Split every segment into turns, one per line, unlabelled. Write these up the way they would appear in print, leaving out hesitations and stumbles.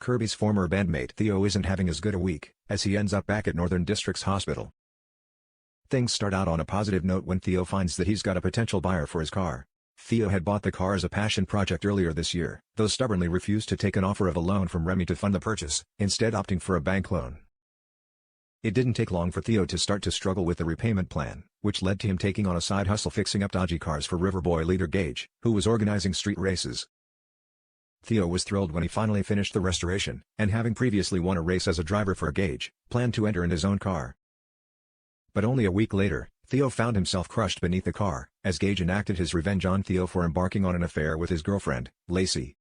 Kirby's former bandmate Theo isn't having as good a week, as he ends up back at Northern District's hospital. Things start out on a positive note when Theo finds that he's got a potential buyer for his car. Theo had bought the car as a passion project earlier this year, though stubbornly refused to take an offer of a loan from Remy to fund the purchase, instead opting for a bank loan. It didn't take long for Theo to start to struggle with the repayment plan, which led to him taking on a side hustle fixing up dodgy cars for Riverboy leader Gage, who was organizing street races. Theo was thrilled when he finally finished the restoration, and having previously won a race as a driver for Gage, planned to enter in his own car. But only a week later, Theo found himself crushed beneath the car, as Gage enacted his revenge on Theo for embarking on an affair with his girlfriend, Lacey.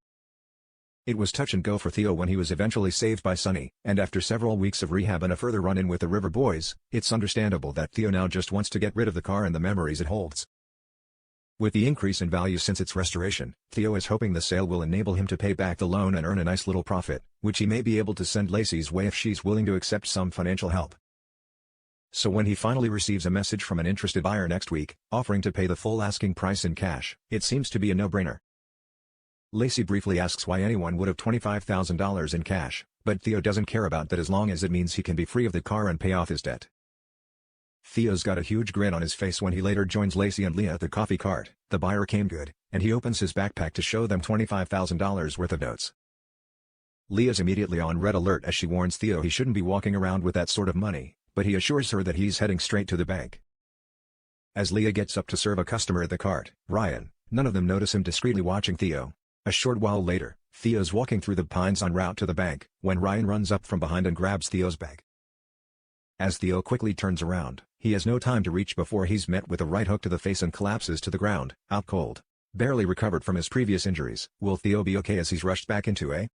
It was touch and go for Theo when he was eventually saved by Sonny, and after several weeks of rehab and a further run-in with the River Boys, it's understandable that Theo now just wants to get rid of the car and the memories it holds. With the increase in value since its restoration, Theo is hoping the sale will enable him to pay back the loan and earn a nice little profit, which he may be able to send Lacey's way if she's willing to accept some financial help. So when he finally receives a message from an interested buyer next week, offering to pay the full asking price in cash, it seems to be a no-brainer. Lacey briefly asks why anyone would have $25,000 in cash, but Theo doesn't care about that as long as it means he can be free of the car and pay off his debt. Theo's got a huge grin on his face when he later joins Lacey and Leah at the coffee cart. The buyer came good, and he opens his backpack to show them $25,000 worth of notes. Leah's immediately on red alert as she warns Theo he shouldn't be walking around with that sort of money, but he assures her that he's heading straight to the bank. As Leah gets up to serve a customer at the cart, Ryan, none of them notice him discreetly watching Theo. A short while later, Theo's walking through the pines en route to the bank, when Ryan runs up from behind and grabs Theo's bag. As Theo quickly turns around, he has no time to reach before he's met with a right hook to the face and collapses to the ground, out cold. Barely recovered from his previous injuries. Will Theo be okay as he's rushed back into a